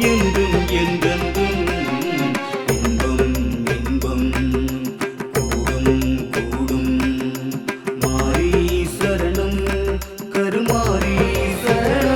என்றும் என்றென்றும் இன்பம் இன்பம் கூடும் கூடும். மாரி சரணம் கருமாரி சரணம்.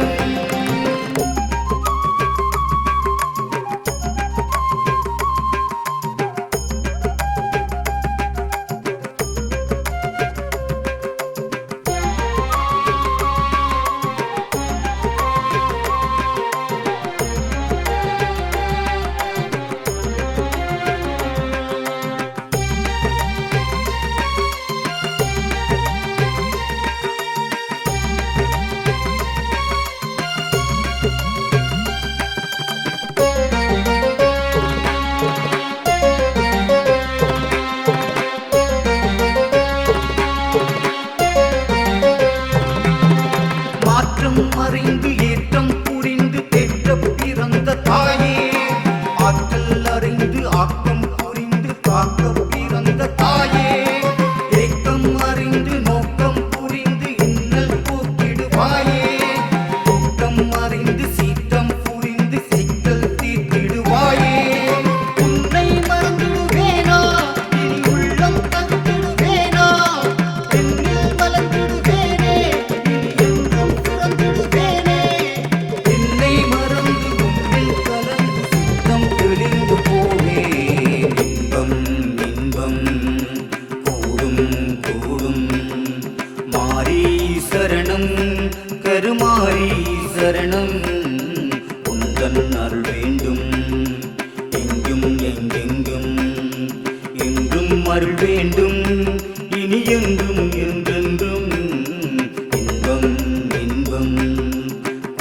அறிந்து ஏற்றம் புரிந்து தேற்ற பிறந்த தாயே, ஆற்றல் அறிந்து ஆக்கம் புரிந்து காக்க பிறந்த தாயே, ஏக்கம் அறிந்து நோக்கம் புரிந்து இன்னல் போக்கிடுவாயே, கூட்டம் அறிந்து சீற்றம் புரிந்து சிக்கல் தீர்த்திடுவாயே. உன்னை மறந்துடுவேனா இனி உள்ளம் தந்திடுவேனா, என்னில் மலர்ந்திடுவேனே இனி என்றும் பிறந்திடுவேனே. என்னை மறந்து உன்னில் கலந்து சித்தம் தெளிந்து போவேன். இன்பம் இன்பம் கூடும் கூடும். மாரி சரணம் கருமாரி சரணம். உந்தன் அருள் வேண்டும் எங்கும் எங்கெங்கும், என்றும் அருள் வேண்டும் இனி என்றும் என்றென்றும். இன்பம் இன்பம்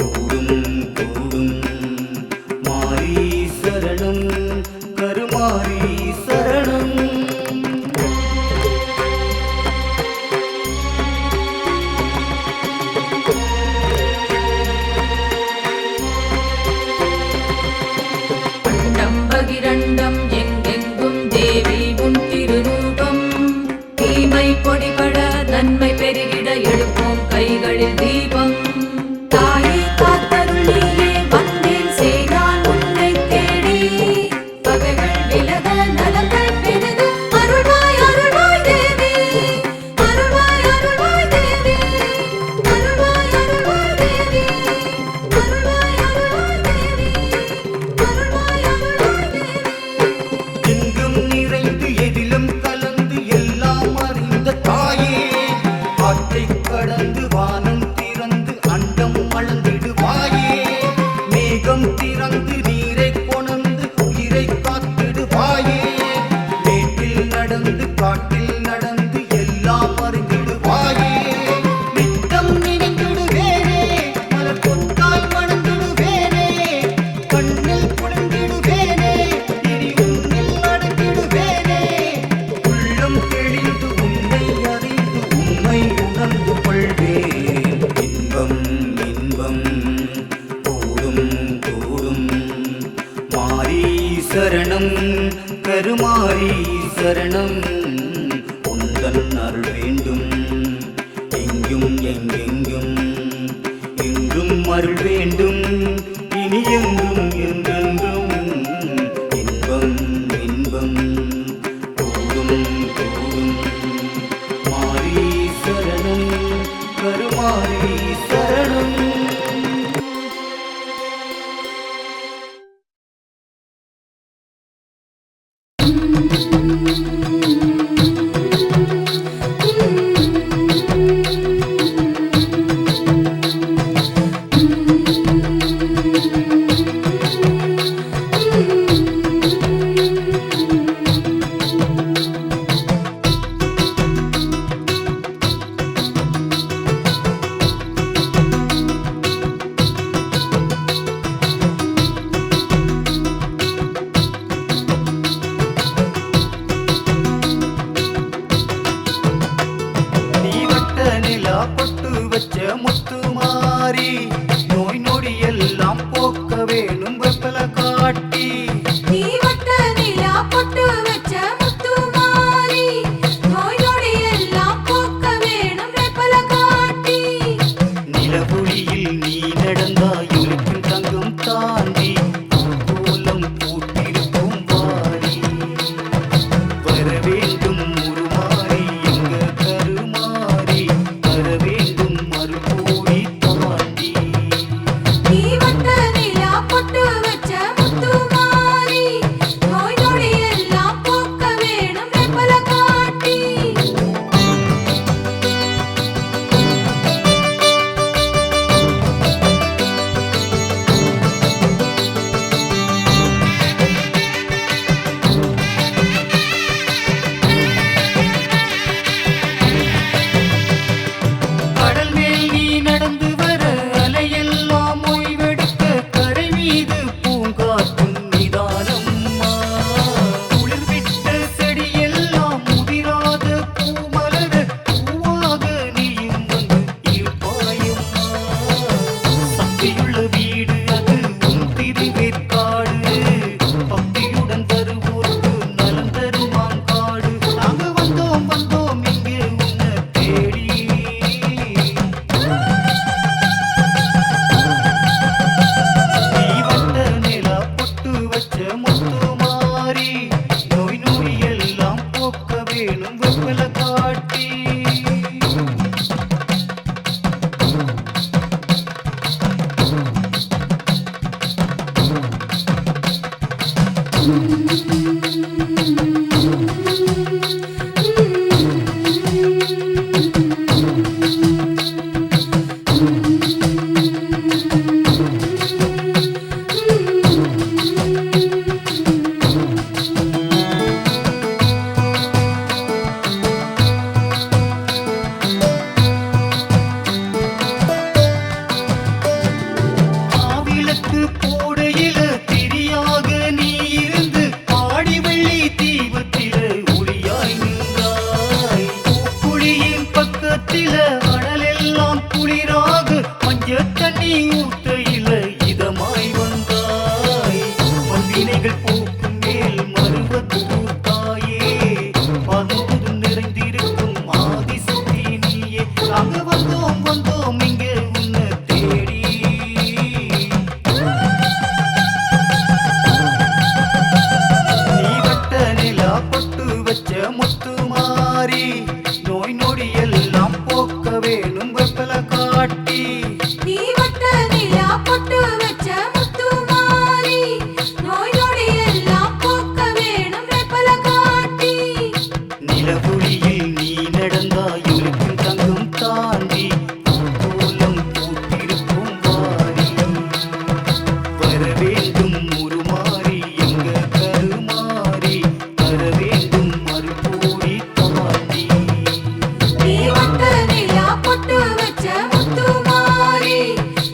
கூடும் கூடும். மாரி சரணம் கருமாரி சரணம். அண்டம் பகிரண்டம் எங்கெங்கும் தேவி உன் திருரூபம். தீமை பொடிபட நன்மை பெருகிட எடுப்போம் கைகளில் தீபம். தாயே காத்தருள் நீயே வந்தேன் செய்தான் உன்னை தேடி. பகைகள் விலக நலங்கள் பெருக அருள்வாய் அருள்வாய் தேவி. அருள்வாய் அருள்வாய் தேவி. அருள்வாய் அருள்வாய் தேவி. அருள்வாய் அருள்வாய் தேவி. அருள்வாய் அருள்வாய் தேவி. எங்கும் நிறைந்து எதிலும் கலந்து எல்லாம் அறிந்த தாயே, ஆற்றை கடந்து வானம் திறந்து அண்டம் அளந்திடுவாயே, மேகம் திறந்து நீரை கொணர்ந்து உயிரை காத்திடுவாயே, மேட்டில் நடந்து காட்டில் நடந்து எல்லாம் அறிந்திடுவாயே. நித்தம் நினைந்திடுவேனே மலர் கொத்தாய் மணந்திடுவேனே, கண்ணில் குளிர்ந்திடுவேனே இனி உன்னில் அடங்கிடுவேனே. உள்ளம் தெளிந்து உன்னை அறிந்து உண்மை உணர்ந்து கொள்வேன். இன்பம் இன்பம் கூடும் கூடும். மாரி சரணம் கருமாரி சரணம். உந்தன் அருள் வேண்டும் எங்கும் எங்கெங்கும், என்றும் அருள் வேண்டும் இனி என்றும் என்றென்றும். இன்பம் இன்பம் கூடும் கூடும். மாரி சரணம் கருமாரி சரணம். நீ வட்ட நிலா பொட்டு வச்ச முத்து மாறி, நோய் நொடி எல்லாம் போக்க வேணும் வெப்பல காட்டி. நீ வட்ட நிலா பொட்டு வச்ச முத்துமாரி, நோய் நொடி எல்லாம் போக்க வேணும் வேப்பல காட்டி. நிலவுளியில் நீ நடந்தாய் உனக்கும் தங்கம் தாண்டி, மாவிளக்கு போடையில திரியாக நீ இருந்து ஆடி வெள்ளி தீபத்தில ஒளியாய் நின்றாய். புளியின் பக்கத்தில அனலெல்லாம் குளிராக மஞ்ச தண்ணி ஊத்தையில இதமாய் வந்தாய். மந்தினைகள் போக்கும் மேல் மருவத்தூர் தாயே, பருவதும் நிறைந்திருக்கும் ஆதிசக்தி நீயே. அங்கு வந்தோம் வந்தோம் இங்கே உன்னை தேடி. நீ வட்ட நிலா பொட்டு வச்ச முத்து மாறி, நோய் நொடி எல்லாம் போக்க வேணும் வெப்பல காட்டி. நீ வட்ட நிலா பொட்டு வச்ச முத்து மாறி, நோய் நொடி எல்லாம் போக்க வேணும் வேப்பல காட்டி. நிலவுளியில் நீ நடந்தாய் இருக்கும் தங்கம் தாண்டி, பூக்கோலம் பூத்திருக்கும் வாரி. வர வேண்டும் உருமாறி எங்க கருமாறி, வர வேண்டும் மறுபூரி தாண்டி. நீ வட்ட நிலா பொட்டு வச்ச முத்து மாறி,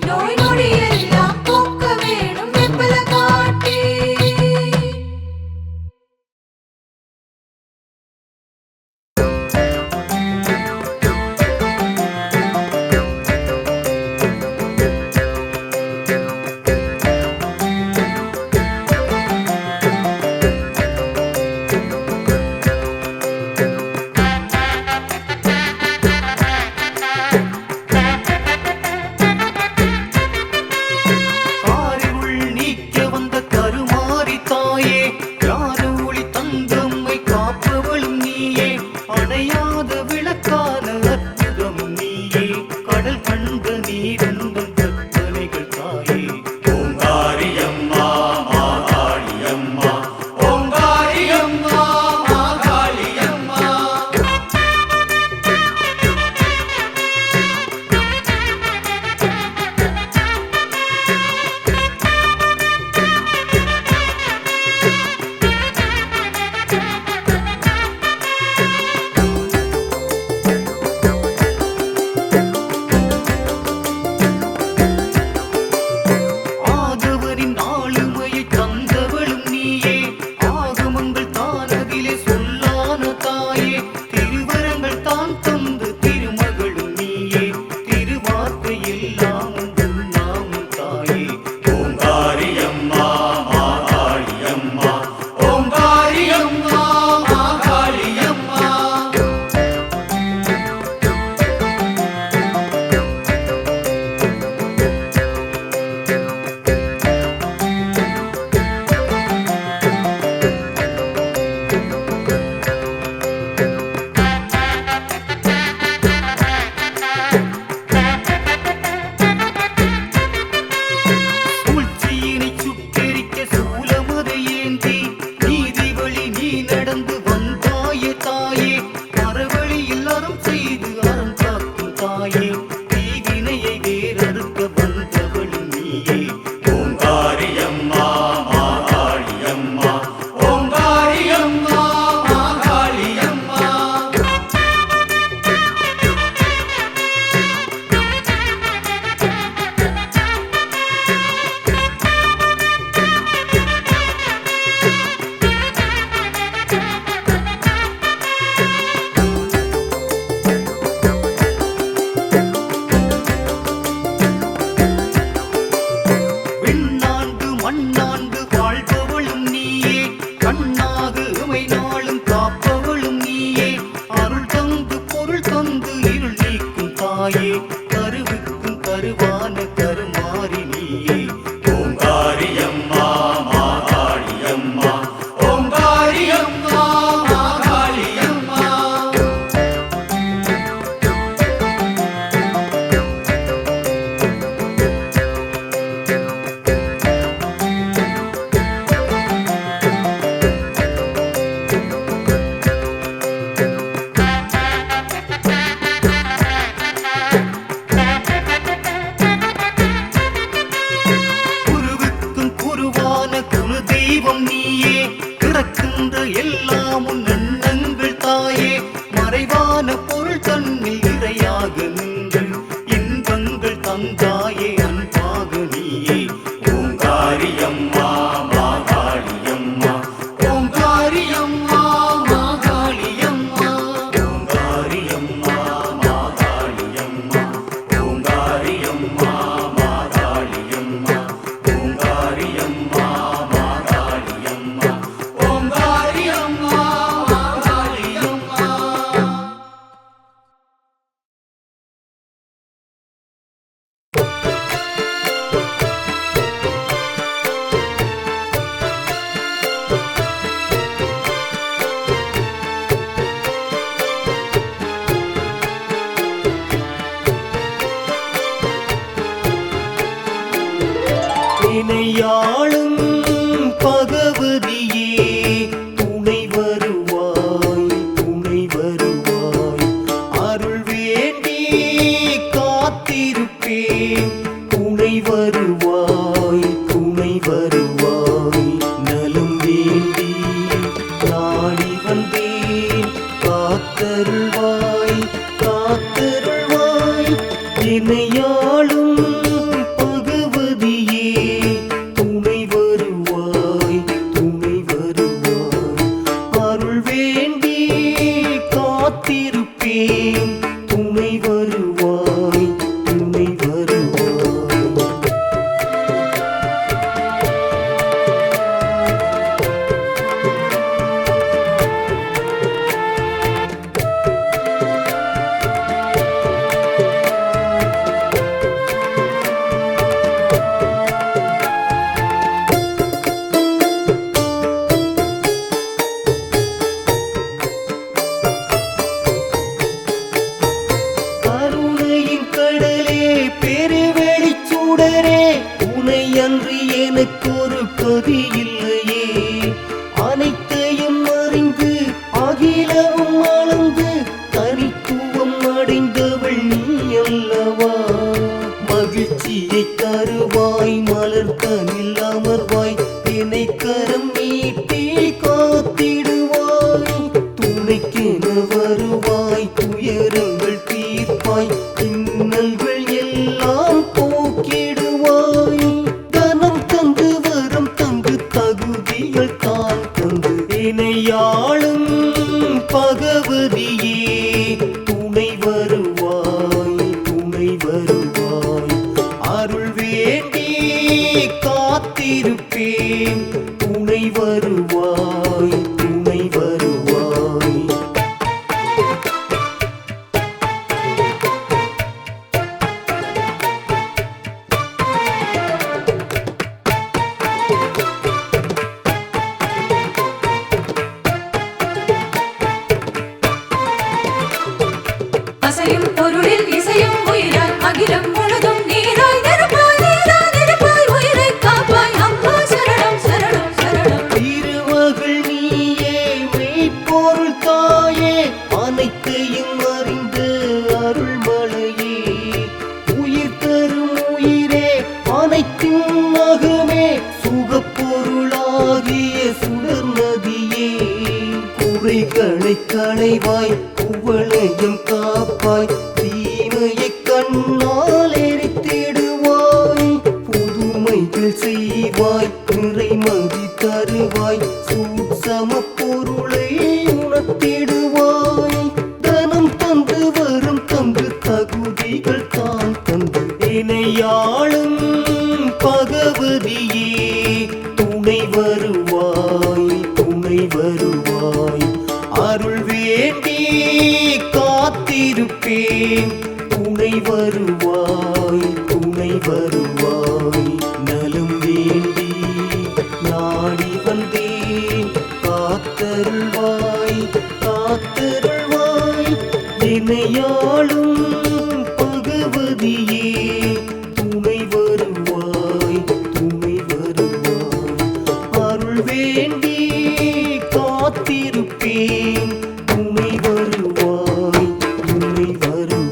நோய் நொடி எல்லாம் போக்க வேணும் வேப்பல காட்டி. காரிருள் நீக்க வந்த கருமாரி தாயே, யாரு ஒளி தந்தம்மை காப்பவளும் நீயே. அணையாத விளக்கான அற்புதம் நீயே, கடல் கண்ட நீரந்தம் கற்பனைகள் தாயே. ஓங்காரியம்மா மாகாளியம்மா, ஓங்காரியம்மா மாகாளியம்மா. ஆதவரின் ஆளுமையை தந்தவளும் நீயே, ஆகமங்கள் தானதிலே சொல்லான தாயே. திருவரங்கள் தான் தந்து திருமகளும் நீயே, திருவார்த்தை இல்லாமல் நாமும் தாயே. ஓங்காரியம்மா மாகாளியம்மா, ஓங்காரியம்மா மாகாளியம்மா. சூழ்ச்சியினை சுட்டெரிக்க சூலமதை ஏந்தி, நீதி வழி நீ நடந்து வந்தாயே தாயே. அறவழியில் அறம் செய்து அறம் காக்கும் தாயே, தீவினையை வேறறுக்க வந்தவளும் நீயே. ஓங்காரியம்மா மாகாளியம்மா, ஓங்காரியம்மா மாகாளியம்மா. விண்ணாண்டு மண்ணாண்டு வாழ்பவளும் நீயே, கண்ணாகு உமை நாளும் காப்பவளும் நீயே. அருள் தந்து பொருள் தந்து இருள் நீக்கும் தாயே, கருவுக்கும் கருவான கருமாறி நீயே. ஓங்காரியம்மா மாகாளியம்மா, ஓங்காரியம்மா மாகாளியம்மா. எல்லாம் உன் எண்ணங்கள் தாயே மறைவான பொருள் தன்னில் இறையாக நின்று இன்பங்கள் தந்தாயே அன்பாக நீயே ஓங்காரியம்மா மாகாளியம்மா ஓங்காரியம்மா மாகாளியம்மா ஓங்காரியம்மா மாகாளியம்மா ஓங்காரியம்மா மாகாளியம்மா ஓங்காரியம்மா மாகாளியம்மா ஓங்காரியம்மா மாகாளியம்மா. இணையாளும் பகவதியே துணை வருவாய் துணை வருவாய் அருள் வேண்டி காத்திருப்பேன் துணை வருவாய் துணை வருவாய் நலம் வேண்டி நாடி வந்தேன் காத்தருள்வாய் காத்தருள்வாய் இணையாளும் பகவதியே துணை வருவாய் துணை வருவாய் அருள் வேண்டி காத்திருப்பேன் துணை வருவாய் துணை வருவாய். கருணையின் கடலே பெருவெளிச் சுடரே உனை அன்றி எனக்கொரு கதி இல்லையே அனைத்தையும் அறிந்து அகிலவும் அளந்து தனித்துவம் அடைந்தவள் நீ அல்லவா மகிழ்ச்சியை தருவாய் மலர்கனில் அமர்வாய் என்னை கரம் நீட்டி காத்திடுவாய் துணைக்கென வருவாய் துயரங்கள் தீர்ப்பாய் இன்னல்கள் எல்லாம் போக்கிடுவாய் தனம் தந்து வரம் தந்து தகுதிகள் தான் தந்து இணையாளும் பகவதியே துணை வருவாய் துணை வருவாய் அருள் வேண்டி காத்திருப்பேன் துணை வருவாய் துணை வருவாய். அசையும் பொருளில் இசையும் உயிராய் அகிலம் முழுதும் நீராய் நெருப்பாய் நீராய் நெருப்பாய் உயிரை காப்பாய் அம்மா சரணம் சரணம் சரணம். திருமகள் நீயே மெய்ப்பொருள் தாயே அனைத்தையும் அறிந்த அருள்மலையே உயிர் தரும் உயிரே அனைத்தும் மகமே சுகப்பொருளாகிய சுடர் நதியே குறைகளை களைவாய் குவளையும் காப்பாய் தீமையை கண்ணால் எரித்திடுவாய் புதுமைகள் செய்வாய் நிறைமதி தருவாய் சூட்சம பொருளை உணர்த்திடுவாய் தனம் தந்து வரும் தந்து தகுதிகள் தான் தந்து இணையாளும் பகவதியே துணை வருவாய் துணை வருவாய் அருள் வேண்டி காத்திருப்பேன் துணை வருவாய் துணை வருவாய் நலம் வேண்டி நாடி வந்தேன் காத்தருள்வாய் காத்தருள்வாய் இணையாளும் பகவதியே துணை வருவாய் துணை வருவாய் அருள் வேண்டி காத்திருப்பேன் துணை வருவாய் துணை வருவாய்.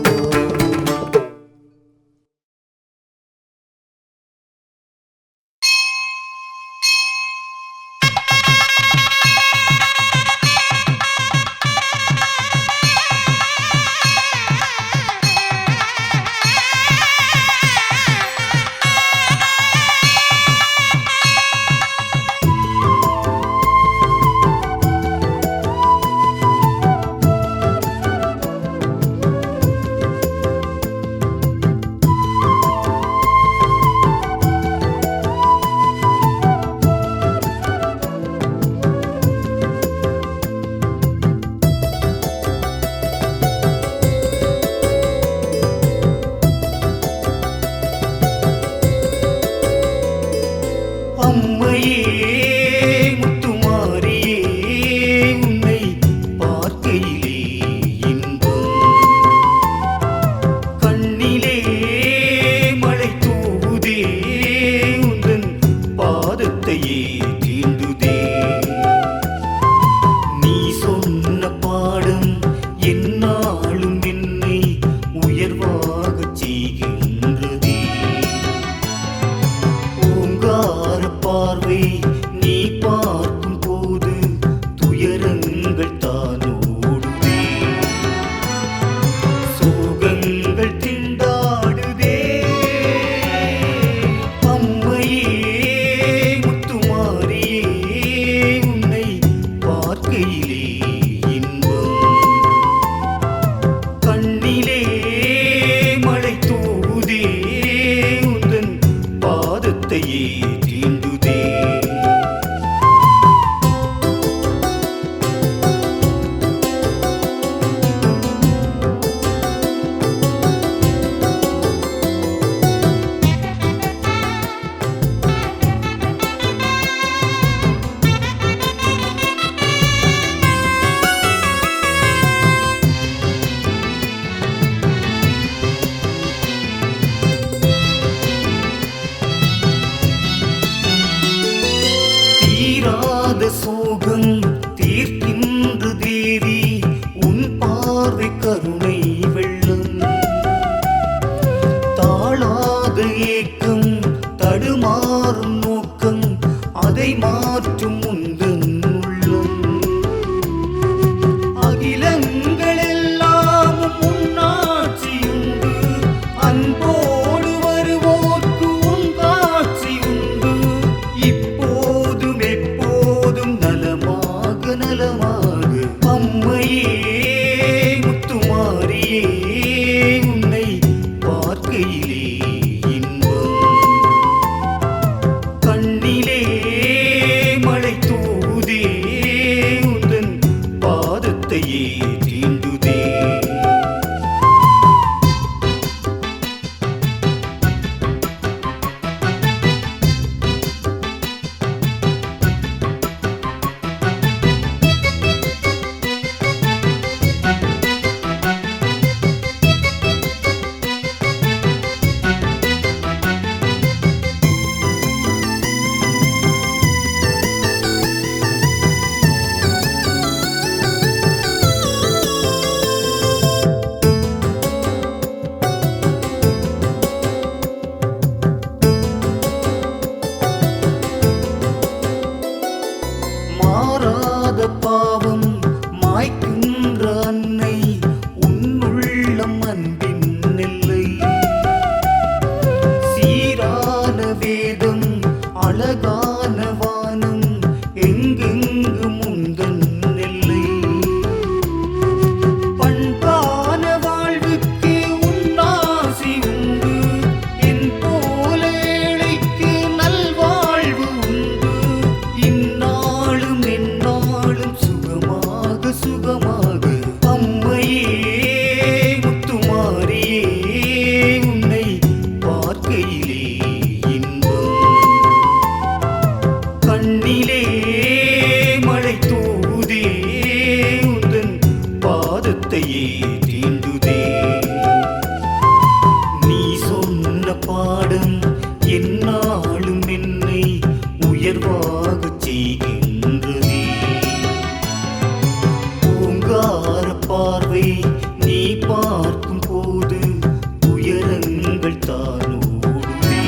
அம்மையே முத்துமாரியே உன்னை பார்க்கையிலே இன்பம் கண்ணிலே மழை தூவுதே உந்தன் பாதத்தையே தீண்டுதே நீ சொன்ன பாடம் என்னாலும் என்னை உயர்வாகச் செய்கின்றதே ஓங்கார பார்வை நீ பார்க்கும் போது துயரங்கள் தானோடுதே சோகங்கள் திண்டாடுதே அம்மையே முத்துமாரியே உன்னை பார்க்கையிலே இன்பம் கண்ணிலே மழை தூவுதே உந்தன் பாதத்தையே தீண்டுதே தீராத சோகம் தீர்க்கின்ற தேவி உன் பார்வை கருணை வெள்ளம் தாழாத ஏக்கம் தடுமாறும் நோக்கம் அதை மாற்றும் உந்தன் உள்ளம் அகிலங்களெல்லாம் உன்னாட்சியுண்டு அன்போடு வருவோர்க்கு உன் காட்சியுண்டு இப்போதும் எப்போதும் நலமாக நலமாக அம்மையே முத்துமாரியே உன்னை பார்க்கையிலே இன்பம் கண்ணிலே மழை தூவுதே உந்தன் பாதத்தையே தீண்டுதே மாறாத பாவம் மாய்க்கின்ற அன்னை உன்னுள்ளம் அன்பின் நெல்லை சீரான வேதம் அழகான வானம் எங்கெங்கு முந்தன் நெல்லை பண்பான வாழ்வுக்கு உன்னாசி உண்டு என் போல ஏழைக்கு நல்வாழ்வு உண்டு இந்நாளும் எந்நாளும் சுகமாக சுகமாக அம்மையே முத்துமாரியே உன்னை பார்க்கையிலே இன்பம் கண்ணிலே மழை தூவுதே உந்தன் பாதத்தையே தீண்டுதே நீ சொன்ன பாடம் என்னாலும் என்னை உயர்வாகச் செய்கின்றதே ஓங்கார பார்வை நீ பார்க்கும் போது துயரங்கள் தானோடுதே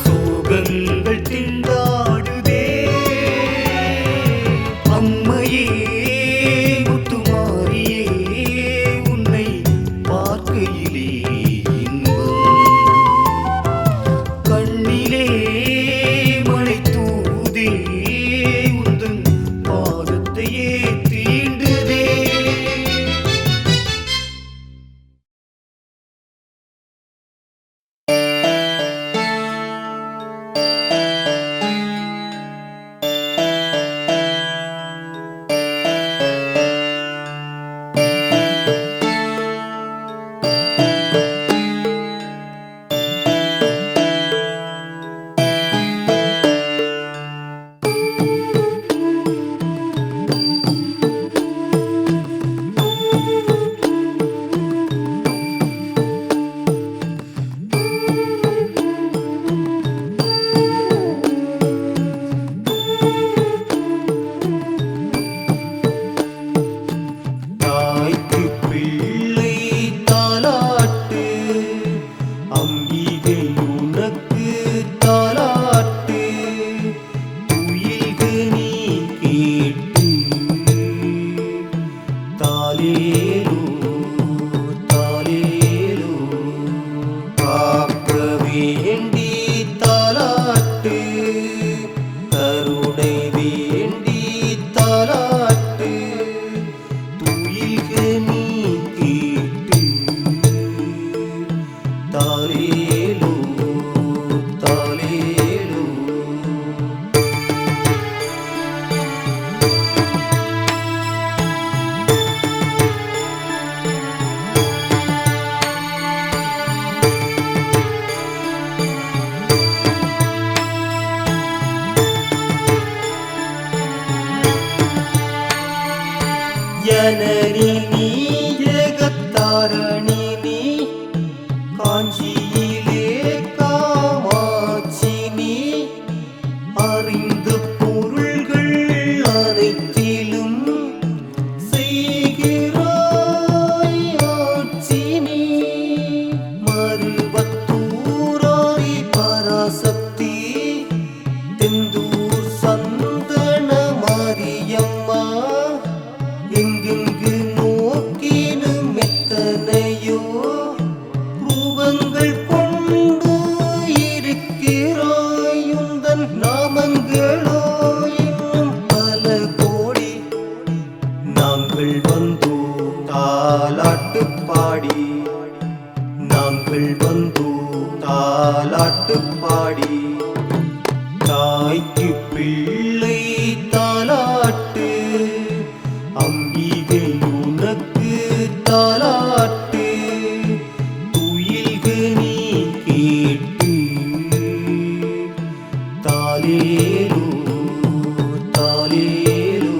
சோகங்கள் திண்டாடுதே அம்மையே முத்துமாரியே நாமங்களோ இன்னும் பல கோடி. நாங்கள் வந்தோம் தாலாட்டு பாடி, நாங்கள் வந்தோம் தாலாட்டு பாடி. தாய்க்கு பிள்ளை தாலாட்டு, அம்பிகை உனக்கு தாலாட்டு. துயில்க நீ கேட்டு தாலேலோ தாலேலோ.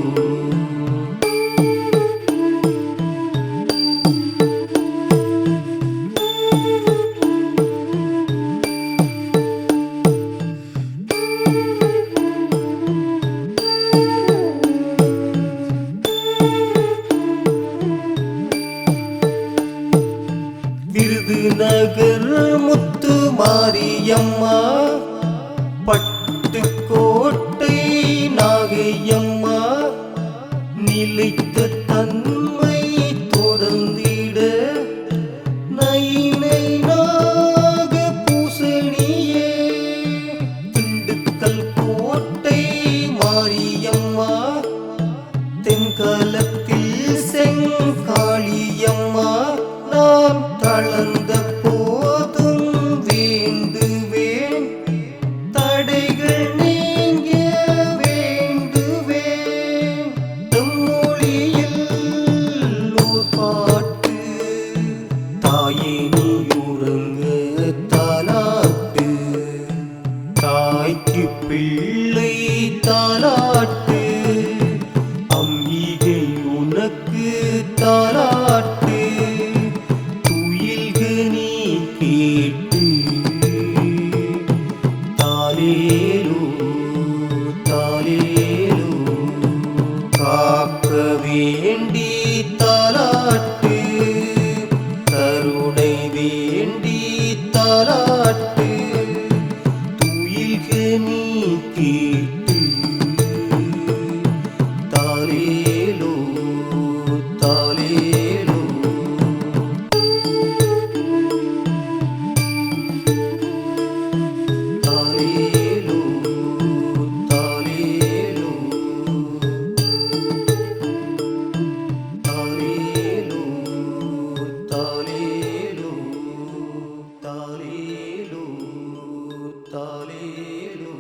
விருதுநகர் முத்து மாரியம்மா, பட்டுக்கோட்டை நாகையம்மா. நிலைத்த தன்மை தொடர்ந்திட நைனை நாக பூசணியே. திண்டுக்கல் கோட்டை மாரியம்மா, தென்காலத்தில் செங்காளியம்மா. நான் தளர்ந்த போதும் வேண்டுவேன், தடைகள் நீங்க வேண்டுவேன். தம்மொழியில் ஓர் பாட்டு, தாயே நீ உறங்க தாலாட்டு. தாய்க்கு பிள்ளை தாலாட்டு, அம்பிகை உனக்கு தாலாட்டு. துயில்க நீ கேட்டு தாலேலோ தாலேலோ. காக்க வேண்டி தாலாட்டு, கருணை வேண்டி தாலாட்டு. துயில்க நீ கேட்டு தாலேலோ தாலேலோ. தாலேலோ தாலேலோ தாலேலோ தாலேலோ தாலேலோ தாலேலோ.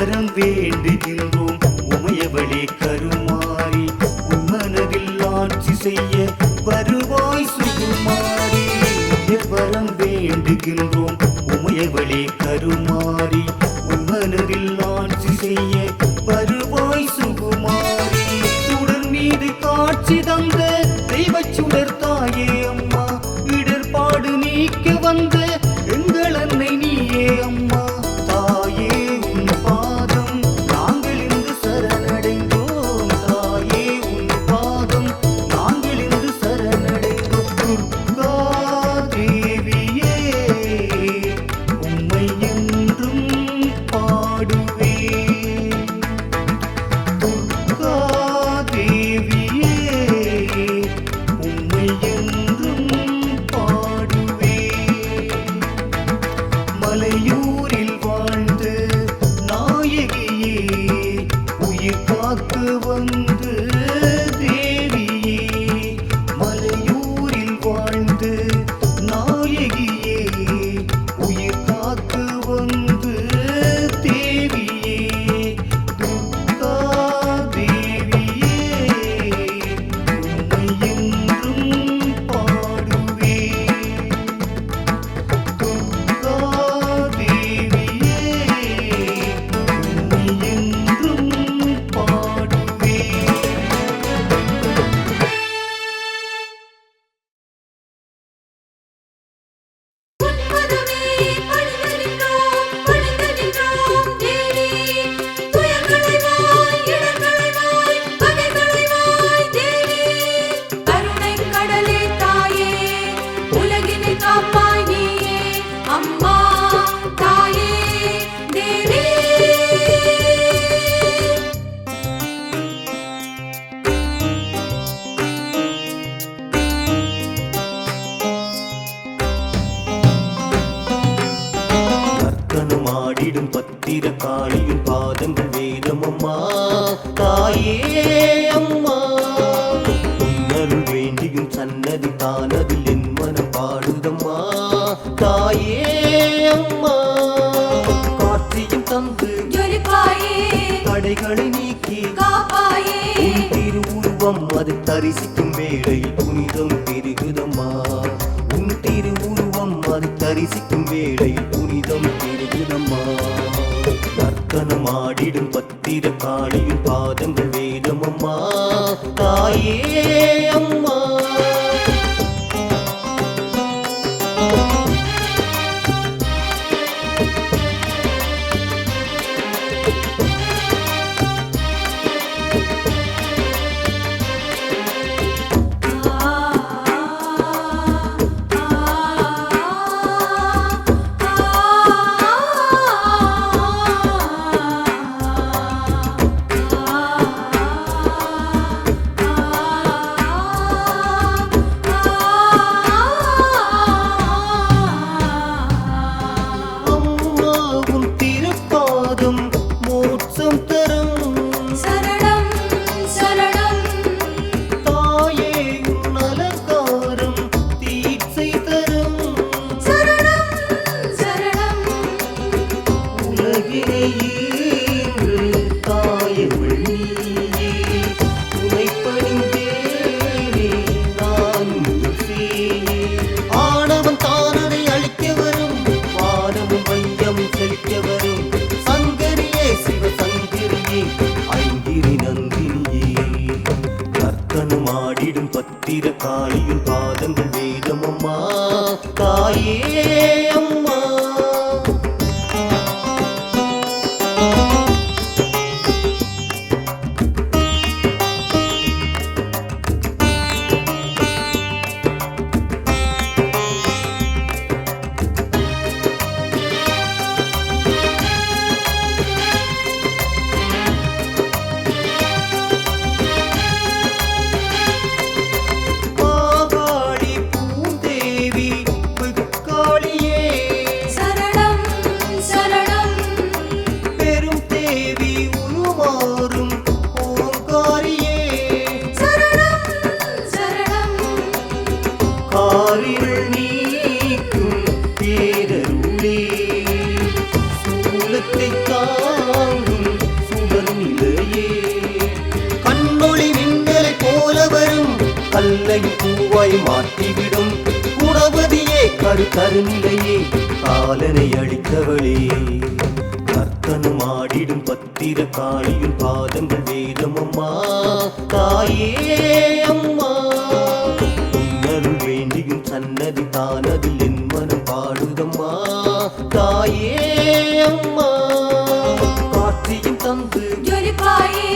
வரம் வேண்டுகின்றோம் உமையவளே கருமாறி உன் மனதில் ஆட்சி செய்ய வருவாய் சுகுமாரி வரம் வேண்டுகின்றோம் உமையவளே கருமாறி உன் மனதில் ஆட்சி செய்ய வருவாய் சுகுமாரி சுடர் மீது காட்சி தந்த தெய்வச் சுடர் தாயே அம்மா இடர்பாடு நீக்க வந்த எங்கள் அன்னை நீயே அம்மா தாயே உன் பாதம் நாங்கள் இன்று சரணடைந்தோம் தாயே உன் பாதம் நாங்கள் இன்று சரணடைந்தோம் துர்கா தேவியே உம்மை என்றும் பாடுவேன் துர்கா தேவியே உம்மை என்றும் பாடுவேன் மலையூரில் வாழ்ந்து நாயகியே உயிர் காக்க வந்து தேவியே மலையூரில் வாழ்ந்து நாயகியே உயிர் காக்க வந்து தேவியே துர்கா தேவியே உம்மை என்றும் பாடுவேன் துர்கா தேவியே உம்மை என்றும் பாடுவேன் உன்பதமே பணிந்து நின்றோம் தேவி துயர்களைவாய் இடர்களைவாய் பகைகளைவாய் தேவி கருணை கடலே தாயே உலகினை காப்பாய் நீயே அம்மா தாயே தேவி நர்த்தனம் ஆடிடும் பத்திர காளியின் பாதங்கள் வேதம் அம்மா தாயே அம்மா உன்னருள் வேண்டியும் சன்னதி தானதில் என் மனம் பாடுதம்மா தாயே அம்மா காட்சியும் தந்து ஜொலிப்பாயே தடைகளை நீக்கி காப்பாயே உன் திருவுருவம் அதை தரிசிக்கும் வேளையில் புனிதம் பெருகுதம்மா உன் திருவுருவம் அதை தரிசிக்கும் வேளையில் புனிதம் பெருகுதம்மா நர்த்தனம் ஆடிடும் பத்திர காளியின் பாதங்கள் வேதம் அம்மா தாயே அம்மா அம்மா உன் திருப்பாதம் மோட்சம் தரும் சரணம் சரணம் தாயே உன் அலங்காரம் தீட்சை தரும் சரணம் சரணம் உலகினை ஈன்று தாயவள் நீயே உனை பணிந்தேனே நான் உந்தன் சேயே ஆணவம் தானதை அழிக்க வரும் வானமும் வையம் செழிக்க வரும் சங்கரியே சிவசங்கரியே ஐங்கிரி நந்தினியே நர்த்தனம் ஆடிடும் பத்திர காளியின் பாதங்கள் வேதம் அம்மா தாயே அம்மா மாகாளி பூந்தேவி வெக்காளியே சரணம் சரணம் பெரும் தேவி உருமாறும் ஓங்காரியே சரணம் சரணம் காரிருள் நீக்கும் பேரருளே சூலத்தை தாங்கும் வாழ்வை மாற்றிவிடும் குணவதியே கருநிலையே காலனை அளித்தவளே கர்த்தனும் ஆடிடும் பத்திர காளியின் பாதங்கள் வேதம் அம்மா தாயே அம்மா உன்னருள் வேண்டியும் சன்னதி தானதில் என் மனம் பாடுதம்மா தாயே அம்மா காட்சியும் தந்து ஜொலிப்பாயே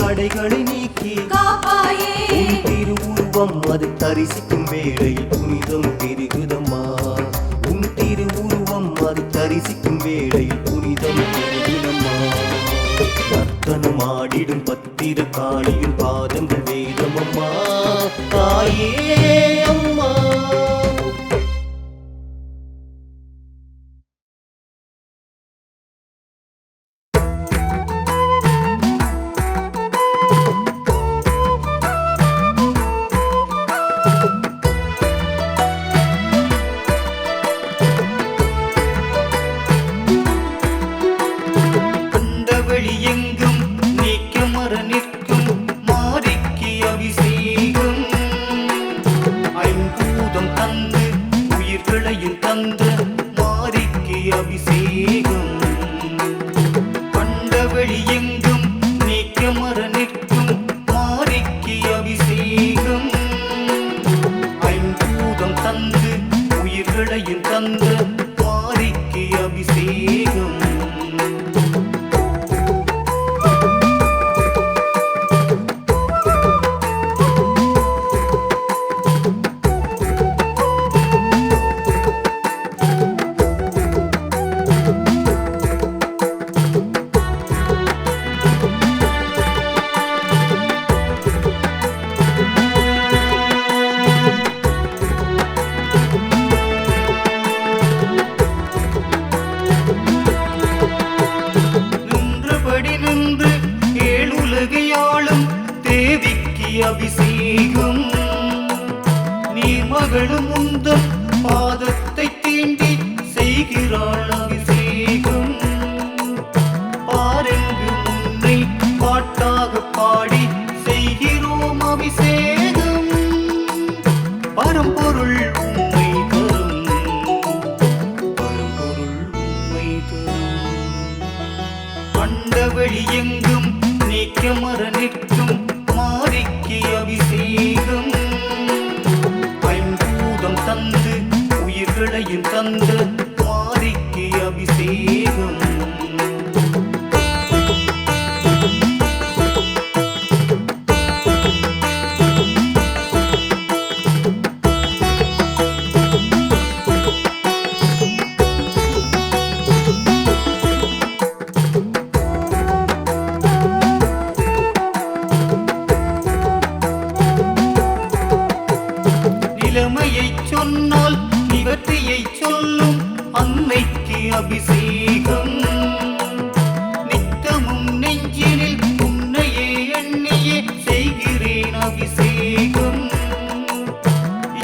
தடைகளை நீக்கி காப்பாயே உன் திருவுருவம் அதை தரிசிக்கும் வேளையில் புனிதம் பெருகுதம்மா உன் திருவுருவம் அதை தரிசிக்கும் வேளையில் புனிதம் பெருகுதம்மா நர்த்தனம் ஆடிடும் பத்திர காளியின் பாதங்கள் வேதமம்மா தாயே அம்மா எங்கும் நீக்கமர நிற்கும் மாரிக்கு அபிஷேகம் ஐம்பூதம் தந்து உயிர்களையும் தந்த மாரிக்கு அபிஷேகம் கண்டவழி எங்கும் நீக்கமர நிற்கும் மாரிக்கு அபிஷேகம் ஐம்பூதம் தந்து உயிர்களையும் தந்த மாரிக்கு அபிஷேகம் அபிஷேகம் நீர்மகளும் உந்தன் பாதத்தை தீண்டி செய்கிறாள் அபிஷேகம் பாரெங்கு உன்னை பாட்டாக பாடி செய்கிறோம் அபிஷேகம் பரம்பொருள் உண்மை தரும் பரம்பொருள் உண்மை தரும் கண்டவழி எங்கும் நீக்கமர நிற்கும் மாரிக்கு அபிஷேகம் ஐம்பூதம் தந்து உயிர்களையும் தந்த மாரிக்கு அபிஷேகம் நிலைமையை சொன்னால் நிவர்த்தியை சொல்லும் அன்னைக்கு அபிஷேகம் நித்தமும் நெஞ்சினில் உன்னையே எண்ணியே செய்கிறேன் அபிஷேகம்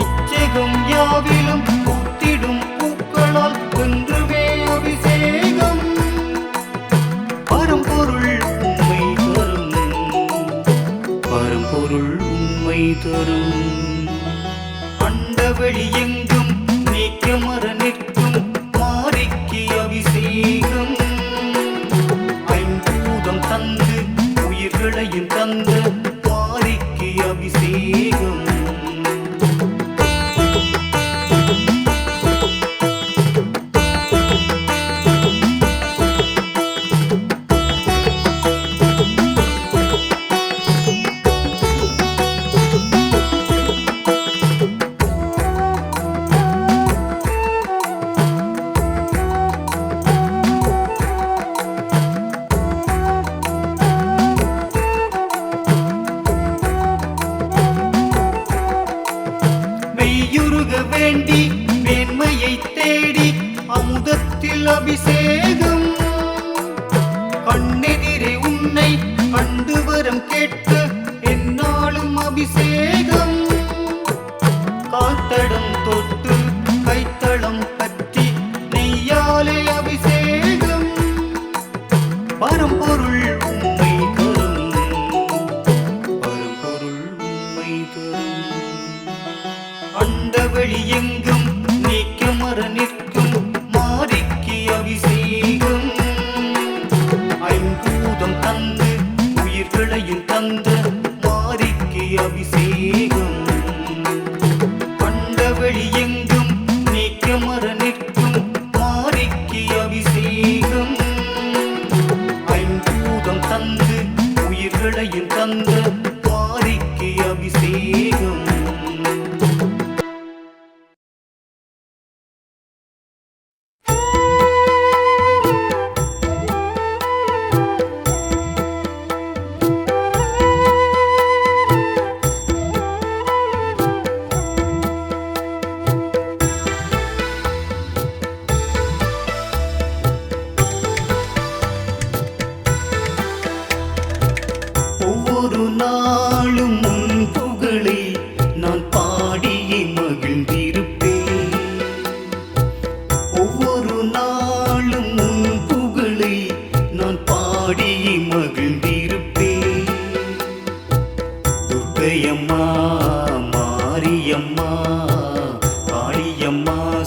இச்சகம் யாவிலும் பூத்திடும் பூக்களால் வென்றுவே அபிஷேகம் பரம்பொருள் உண்மை தரும் பரம்பொருள் உண்மை தரும் அண்டவழி எங்கும் நீக்கமர நிற்கும் மாரிக்கு அபிஷேகம் ஐம்பூதம் தந்து உயிர்களையும் தந்த மாரிக்கு அபிஷேகம் வேண்டி மேன்மையை தேடி அமுதத்தில் அபிஷேகம் கண்ணெதிரே உன்னை கண்டு வரம் கேட்டு என்னாலும் அபிஷேகம் காத்தடம் தொட்டு கைத்தளம் பற்றி நெய்யாலே அபிஷேகம் பரம்பொருள் உண்மை தரும் பரம்பொருள் உண்மை தரும்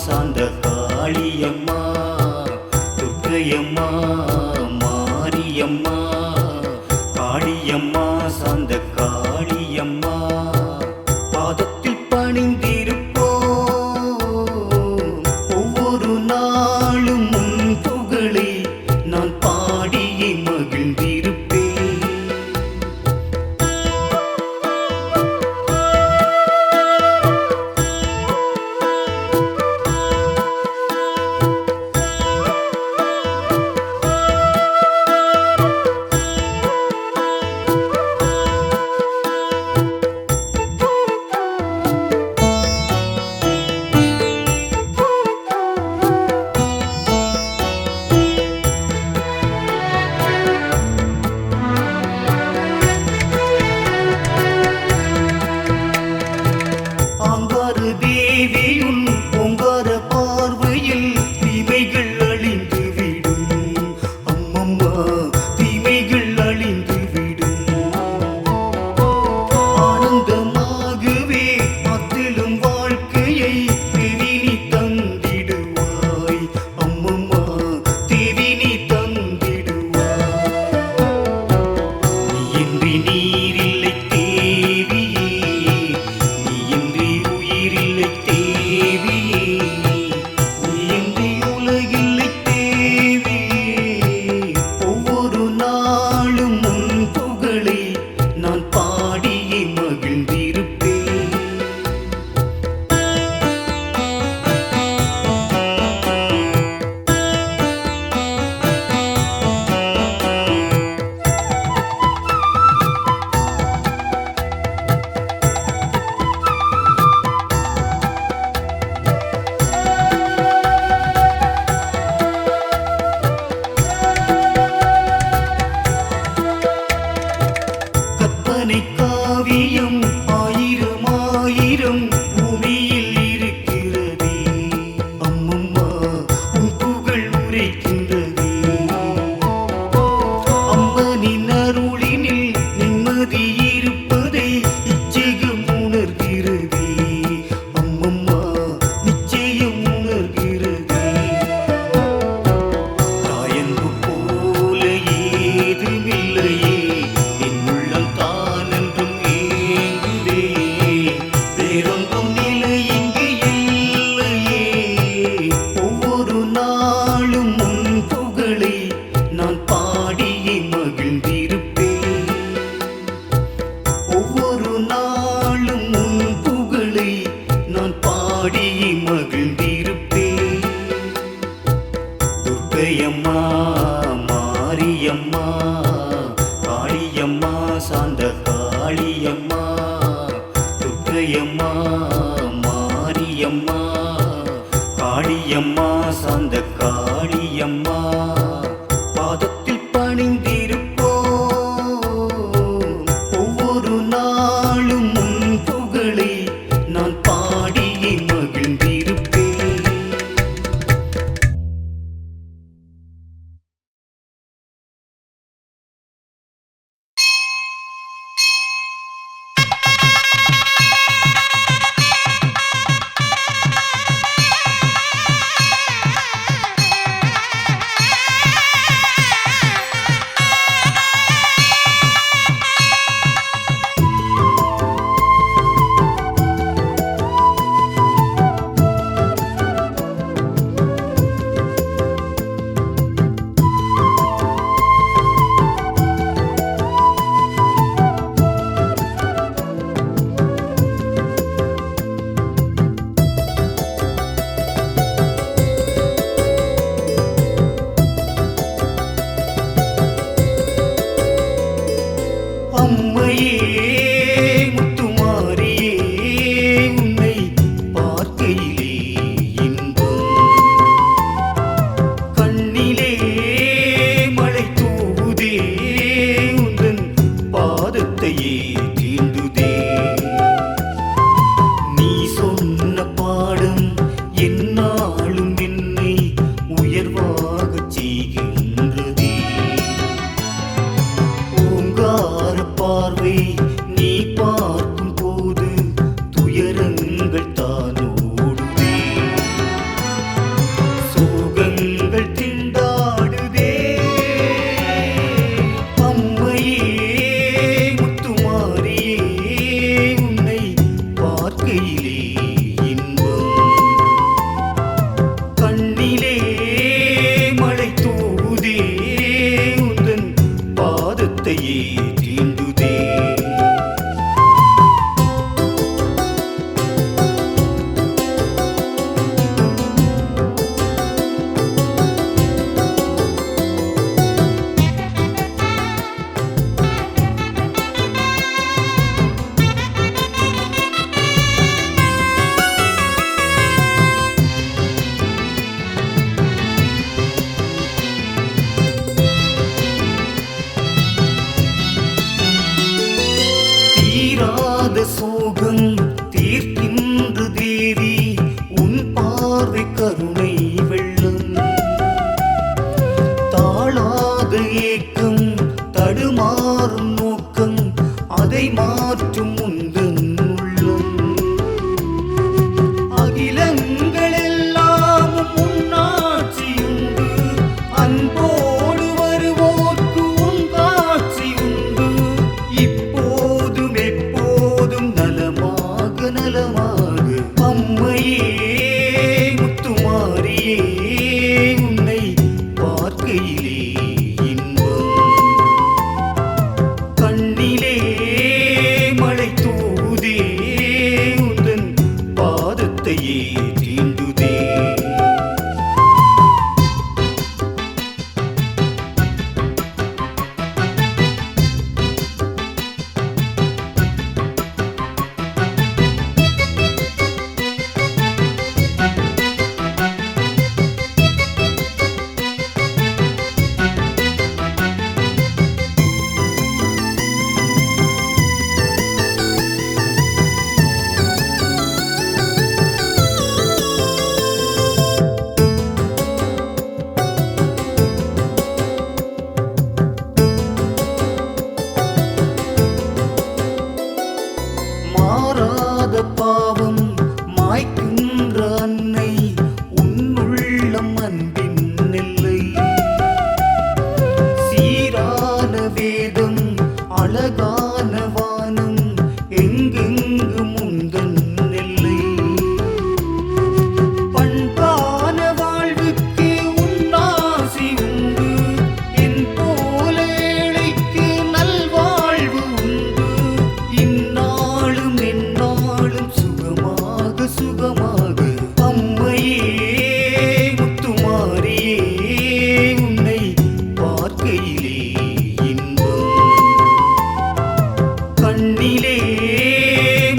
சாந்த காளியம்மா துர்க்கையம்மா மாரியம்மா காளியம்மா சாந்த காளியம்மா பாதத்தில் பணிந்திருப்போம் ஒவ்வொரு நாளும் உன் புகழை நான் பாடியே மகிழ்ந்திருப்பேன். ஆங்கார தேவியுன் பொங்கார பார்வையில் தீமைகள் அழிந்து விடும் அம்மம்மா தீமைகள் அழிந்து விடும். ஆனந்தமாகவே அத்திலும் வாழ்க்கையை தேவி நீ தந்திடுவாய் அம்மம்மா தேவி நீ தந்திடுவாய். நீயின்றி நீரில்லை தேவியே நீயின்றி உயிரில்லை தேவியே நீயின்றி உலகில்லை தேவியே ஒவ்வொரு நாளும் உன் புகழை நான் பாடியே மகிழ்ந்திருப்பேன். கற்பனை காவியம் ஆயிரம் ஆயிரம் பூமியில் இருக்கிறதே அம்மம்மா உன் புகழ் உரைக்கின்றதே. அம்மனின் அருளினில் நிம்மதி இருப்பதை இச்சகம் உணர்கிறதே அம்மம்மா நிச்சயம் உணர்கிறதே. தாயன்பு போல ஏதுமில்லையே என் உள்ளம் தானென்றும் ஏங்குதே வேறொன்றும் நிலை இங்கு இல்லையே ஒவ்வொரு நாளும் உன் புகழை நான் பாடியே மகிழ்ந்திருப்பேன். ஒவ்வொரு நாளும் உன் புகழை நான் பாடியே மகிழ்ந்திருப்பேன். துர்க்கையம்மா மாரியம்மா காளியம்மா சாந்த காளியம்மா துர்க்கையம்மா மாரியம்மா காளியம்மா சாந்த காளியம்மா பாதத்தில் பணிந்திருப்போம் ஒவ்வொரு நாளும் உன் புகழை நான் பாடியே மகிழ்ந்திருப்பேன். பார்வை கருணை வெள்ளம் தாழாத ஏக்கம் தடுமாறும் நோக்கம் அதை மாற்றும் முந்தன் உள்ளம் அகிலங்கள் எல்லாம் உன்னாட்சியுண்டு அன்போடு வருவோர்க்கு உன் காட்சியுண்டு இப்போதும் எப்போதும் நலமாக நலமாக அம்மையே முத்துமாரியே உன்னை பார்க்கையிலே இன்பம் கண்ணிலே மழை தூதே உந்தன் பாதத்தையே தீண்டுதே மாறாத பாவம் மாய்க்கின்ற அன்னை உன்னுள்ளம் அன்பின் நெல்லை சீரான வேதம் அழகான வானம் எங்கெங்கு முந்தன் நெல்லை பண்பான வாழ்வுக்கு உன்னாசி உண்டு என் போல ஏழைக்கு நல்வாழ்வு உண்டு இந்நாளும் எந்நாளும் சுகமாக சுகமாக அம்மையே முத்துமாரியே உன்னை பார்க்கையிலே இன்பம் கண்ணிலே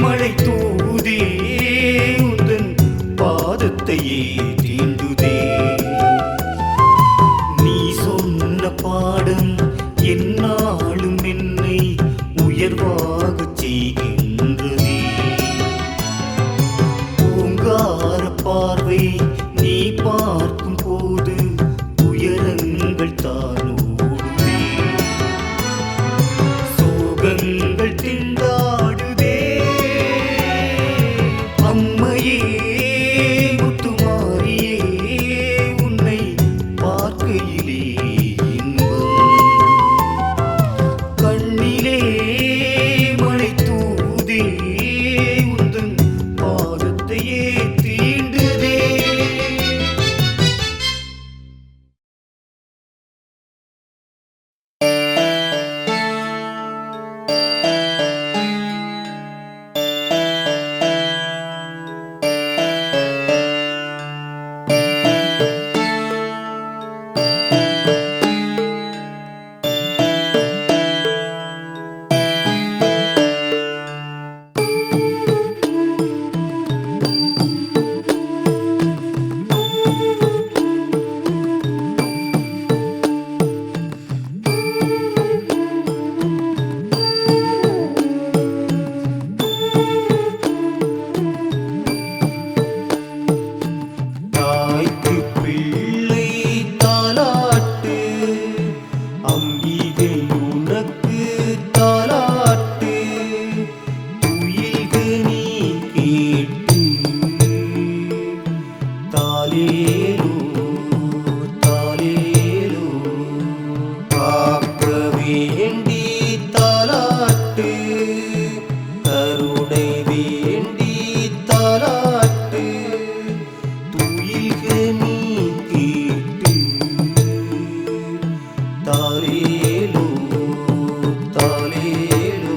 மழை தூதே உந்தன் பாதத்தையே தீண்டுதே நீ சொன்ன பாடம் எந்நாளும் என்னை உயர்வாகச் செய்கின்றதே பூங்கார பார்வை நீ பார்க்கும் போது துயரங்கள் தானோடுதே சோகங்கள் திண்டாடுதே அம்மையே முத்துமாரியே உன்னை பார்க்கையிலே இன்பம் கண்ணிலே மழை தூதே உந்தன் பாதத்தையே தீண்டுதே தாய்க்கு பிள்ளை தாலாட்டு அம்பிகை உனக்கு தாலாட்டு துயில்க நீ கேட்டு தாலேலோ தாலேலோ காக்க வேண்டி தாலாட்டு கருணை வேண்டி தாலாட்டு துயில்க நீ கேட்டு தாலேலோ தாலேலோ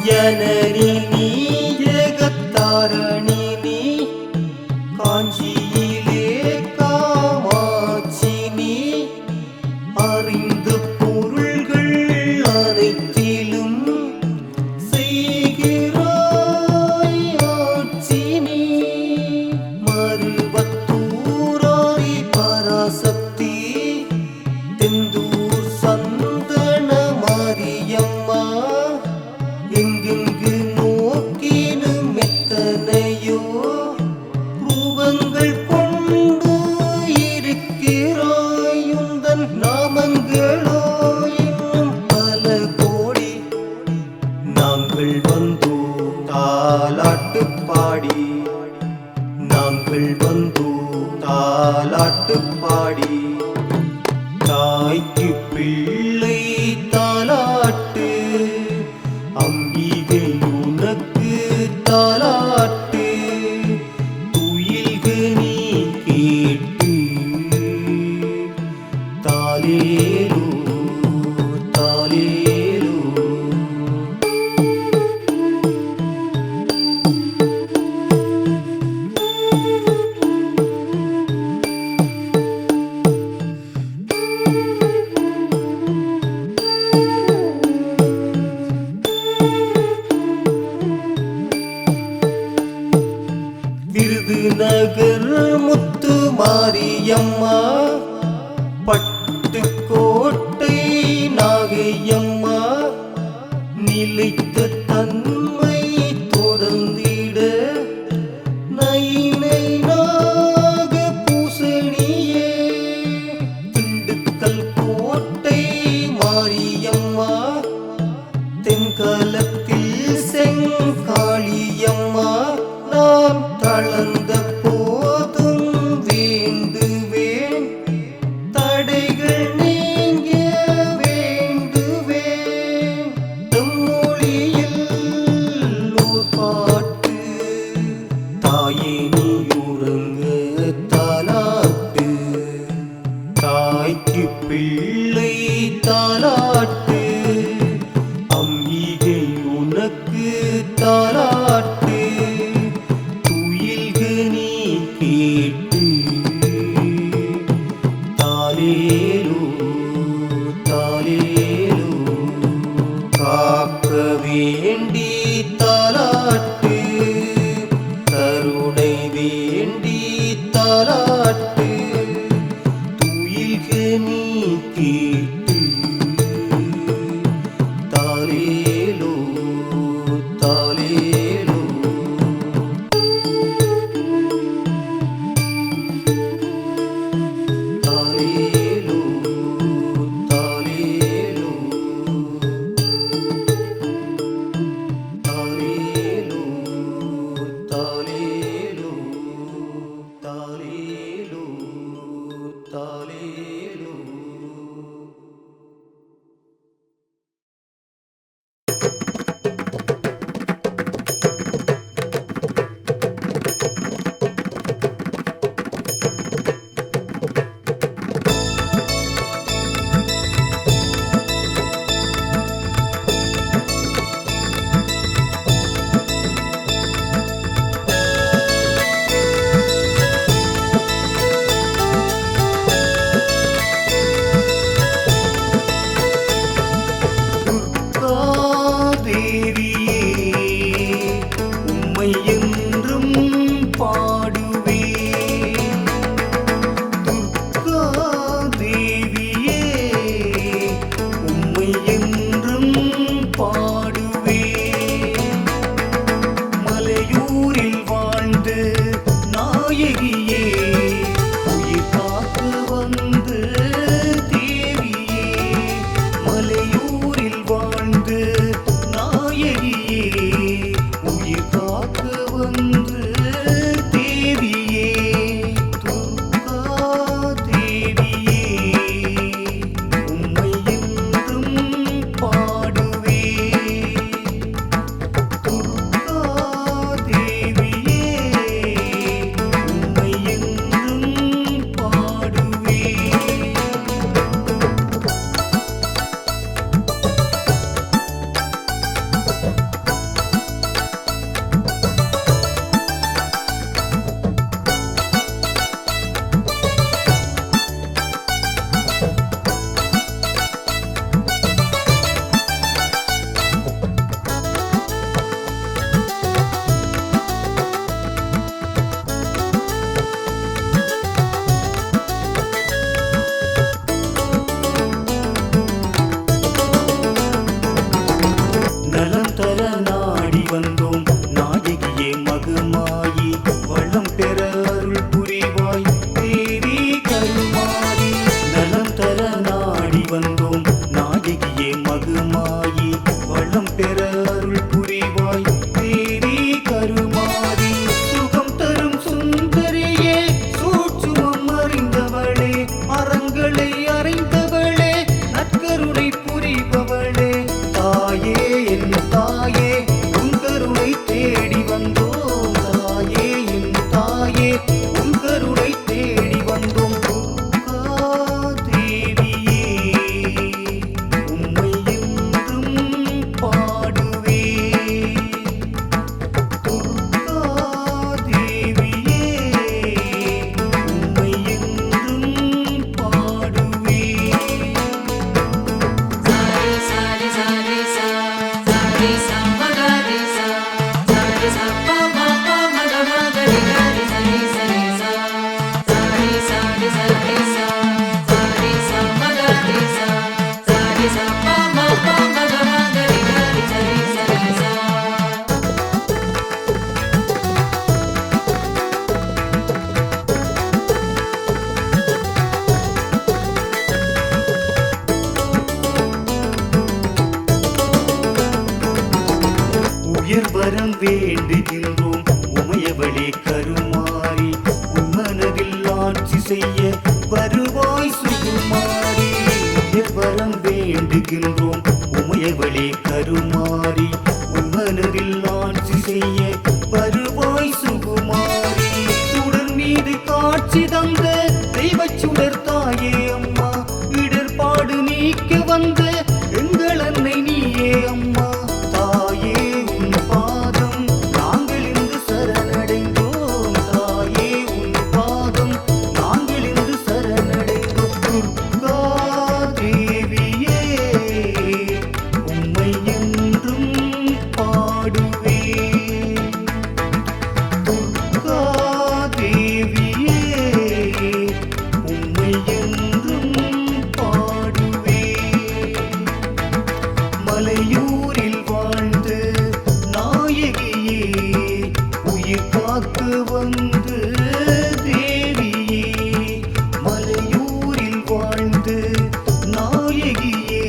जननी नी जगत्तारणी नी காஞ்சியிலே காமாட்சி நீ அறிந்த பொருள்கள் அனைத்திலும் செய்கை வந்தோம் தாலாட்டு பாடி நாங்கள் வந்தோம் தாலாட்டு பாடி தாய்க்கு பிள்ளை தாலாட்டு அம்பிகை உனக்கு தாலாட்டு துயில்க நீ கேட்டு தாலேலோ தாலேலோ விருதுநகர் முத்து மாரியம்மா பட்டுக்கோட்டை நாகையம்மா நிலைத்த தன்மை தொடர்ந்திட நைனை நாக பூசணியே திண்டுக்கல் கோட்டை மாரியம்மா தென்காலத்தில் செங்காளியம்மா நான் தளர்ந்த போதும் வேண்டுவேன் தடைகள் நீங்க வேண்டுவேன் தம்மொழியில் ஓர் பாட்டு தாயே நீ உறங்க தாலாட்டு தாய்க்கு பிள்ளை தாலாட்டு அம்பிகை உனக்கு தாலாட்டு துயில்க நீ கேட்டு தாலேலோ தாலேலோ காக்க வேண்டி தாலாட்டு கருணை வேண்டி தாலாட்டு துயில்க நீ கேட்டு தாலேலோ தாலேலோ தாலேலோ தாலேலோ தாலேலோ தாலேலோ தாலேலோ வரம் வேண்டுகின்றோம் உமையவளே கருமாறி உன் மனதில் ஆட்சி செய்ய வருவாய் சுகுமாரி வரம் வேண்டுகின்றோம் உமையவளே கருமாறி உன் மனதில் ஆட்சி செய்ய வருவாய் சுகுமாரி சுடர் மீது காட்சி தந்த தெய்வச் சுடர் தாயே அம்மா இடர்பாடு நீக்க வந்த எங்கள் அன்னை நீயே அம்மா தாயே உன் பாதம் நாங்கள் இன்று சரணடைந்தோம் தாயே உன் பாதம் நாங்கள் இன்று சரணடைந்தோம் துர்கா தேவியே உம்மை என்றும் பாடுவேன் துர்கா தேவியே உம்மை என்றும் பாடுவேன் மலையூரில் வாழ்ந்து நாயகியே உயிர் காத்து வந்து தேவியே மலையூரில் வாழ்ந்து நாயகியே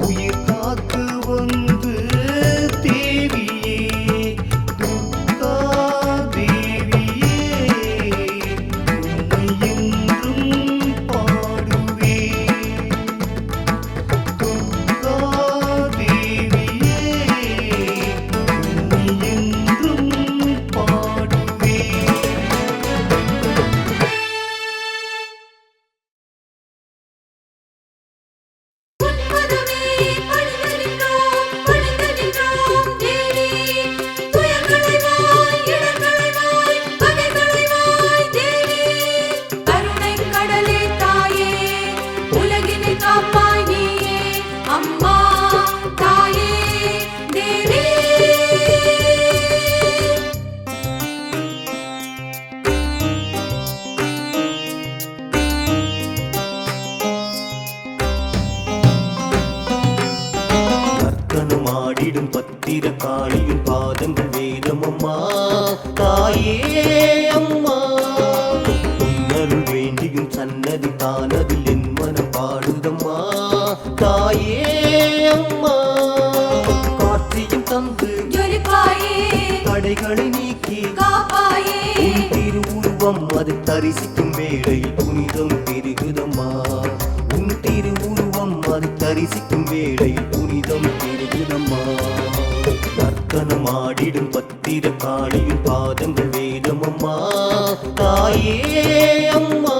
உயிர் காத்து வந்து தேவியே துர்கா தேவியே உம்மை என்றும் பாடுவேன் துர்கா தேவியே உம்மை என்றும் பாடுவேன் உன்பதமே பணிந்து நின்றோம் தேவி துயர்களைவாய் இடர்களைவாய் பகைகளைவாய் தேவி கருணை கடலே தாயே உலகினை காப்பாய் நீயே அம்மா தாயே தேவி நர்த்தனம் ஆடிடும் பத்திர காளியின் பாதங்கள் வேதம் அம்மா தாயே அம்மா உன்னருள் வேண்டியும் சன்னதி தானதில் என் மனம் பாடுதம்மா தாயே அம்மா காட்சியும் தந்து ஜொலிப்பாயே தடைகளை நீக்கி காப்பாயே உன் திருவுருவம் அதை தரிசிக்கும் வேளையில் புனிதம் பெருகுதம்மா உன் திருவுருவம் அதை தரிசிக்கும் வேளையில் புனிதம் பெருகுதம்மா நர்த்தனம் ஆடிடும் பத்திர காளியின் பாதங்கள் வேதம் அம்மா தாயே அம்மா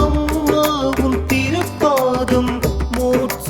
அம்மா உன் திருப்பாதம் மோட்ச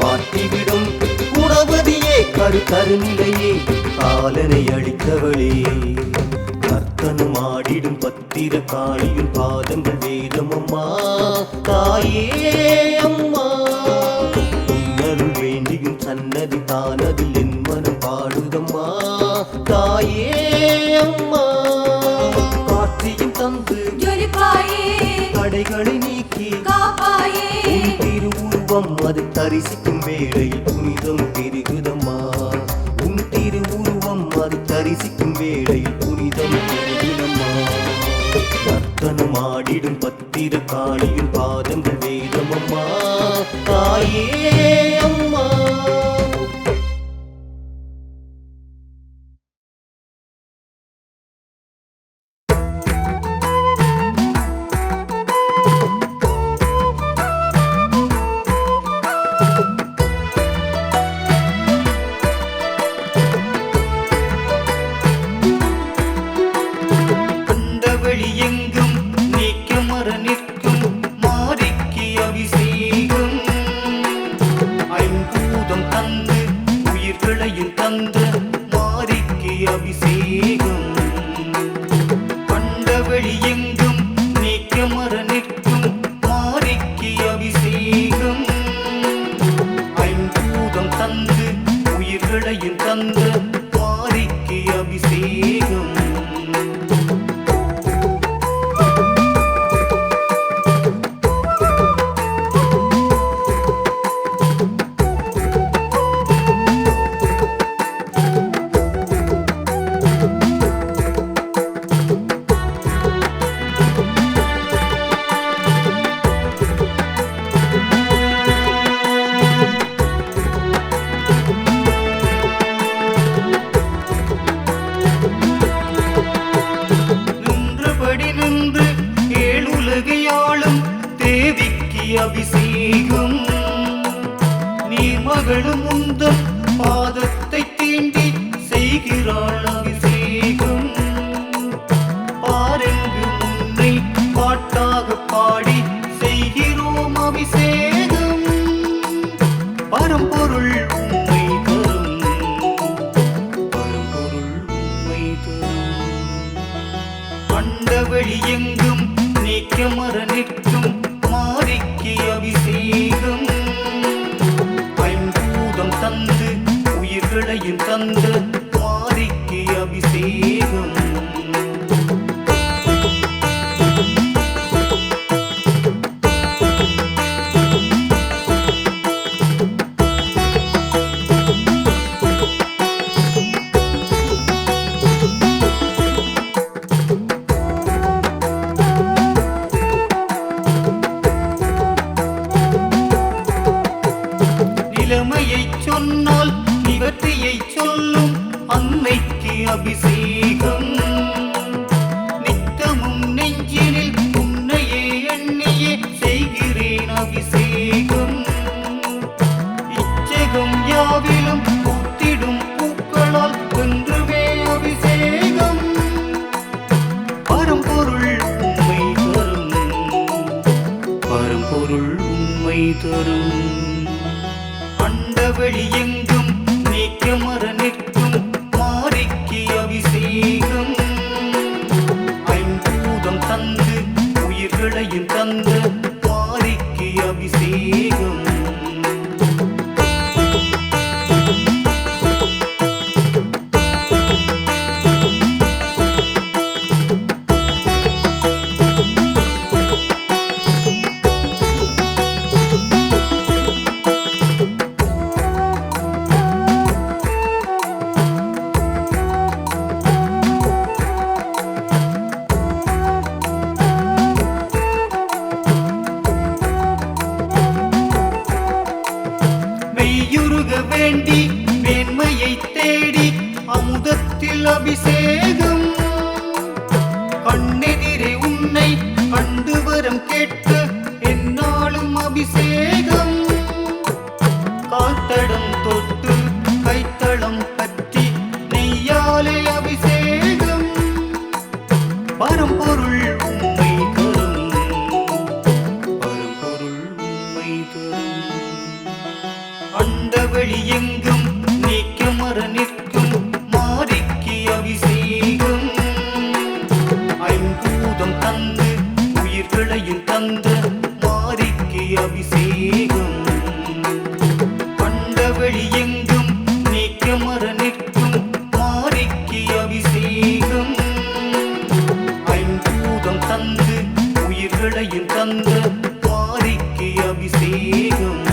மாற்றிவிடும் குணவதியே கருநிலையே காலனை அளித்தவளே நர்த்தனம் ஆடிடும் பத்திர காளியின் பாதங்கள் வேதம் அம்மா தாயே அம்மா உன்னருள் வேண்டியும் சன்னதி தானதில் என் மனம் பாடுதம்மா தாயே அம்மா காட்சியும் தந்து ஜொலிப்பாயே தடைகளை நீக்கி காப்பாயே உன் திருவுருவம் அதை தரிசிக்கும் வேளையில் புனிதம் பெருகுதம்மா உன் திருவுருவம் அதை தரிசிக்கும் வேளையில் புனிதம் பெருகுதம்மா நர்த்தனம் ஆடிடும் பத்திர காளியின் பாதங்கள் வேதமம்மா தாயே அம்மா கண்டவழி எங்கும் நீக்கமர நிற்கும் மாரிக்கு அபிஷேகம் ஐம்பூதம் தந்து உயிர்களையும் தந்த மாரிக்கு அபிஷேகம் கண்டவழி எங்கும் நீக்கமர நிற்கும் மாரிக்கு அபிஷேகம் ஐம்பூதம் தந்து உயிர்களையும் தந்த மாரிக்கு அபிஷேகம் நின்றபடி நின்று ஏழுலகையாளும் தேவிக்கு அபிஷேகம் நீர்மகளும் உந்தன் பாதத்தை தீண்டி செய்கிறாள் அபிஷேகம் பாரெங்கு உன்னை பாட்டாக பாடி செய்கிறோம் அபிஷேகம் பரம்பொருள் உண்மை தரும் பரம்பொருள் உண்மை தரும் கண்டவழி எங்கும் நீக்கமர நிற்கும் மாரிக்கு அபிஷேகம் ஐம்பூதம் தந்து உயிர்களையும் தந்த மாரிக்கு அபிஷேகம் நிலைமையை சொன்னால் நிவர்த்தியை சொல்லும் அன்னைக்கு அபிஷேகம் நித்தமும் நெஞ்சினில் உன்னையே எண்ணியே செய்கிறேன் அபிஷேகம் இச்சகம் யாவிலும் பூத்திடும் பூக்களால் வென்றுவே அபிஷேகம் பரம்பொருள் உண்மை தரும் பரம்பொருள் உண்மை தரும் அண்டவழி எங்கும் நீக்கமர நிற்கும் மாரிக்கு அபிஷேகம் ஐம்பூதம் தந்து உயிர்களையும் தந்த மாரிக்கு அபிஷேகம் மெய்யுருக வேண்டி மேன்மையை தேடி அமுதத்தில் அபிஷேகம் கண்ணெதிரே உன்னை கண்டு வரம் கேட்டு என்னாலும் அபிஷேகம் காத்தடம் தொட்டு கைத்தளம் பற்றி நெய்யாலே அபிஷேகம் பரம்பொருள் உண்மை தரும் பரம்பொருள் உண்மை தரும் உயிர்களையும் தந்த மாரிக்கு அபிஷேகம் கண்டவழி எங்கும் நீக்கமர நிற்கும் மாரிக்கு அபிஷேகம் ஐம்பூதம் தந்து உயிர்களையும் தந்த மாரிக்கு அபிஷேகம்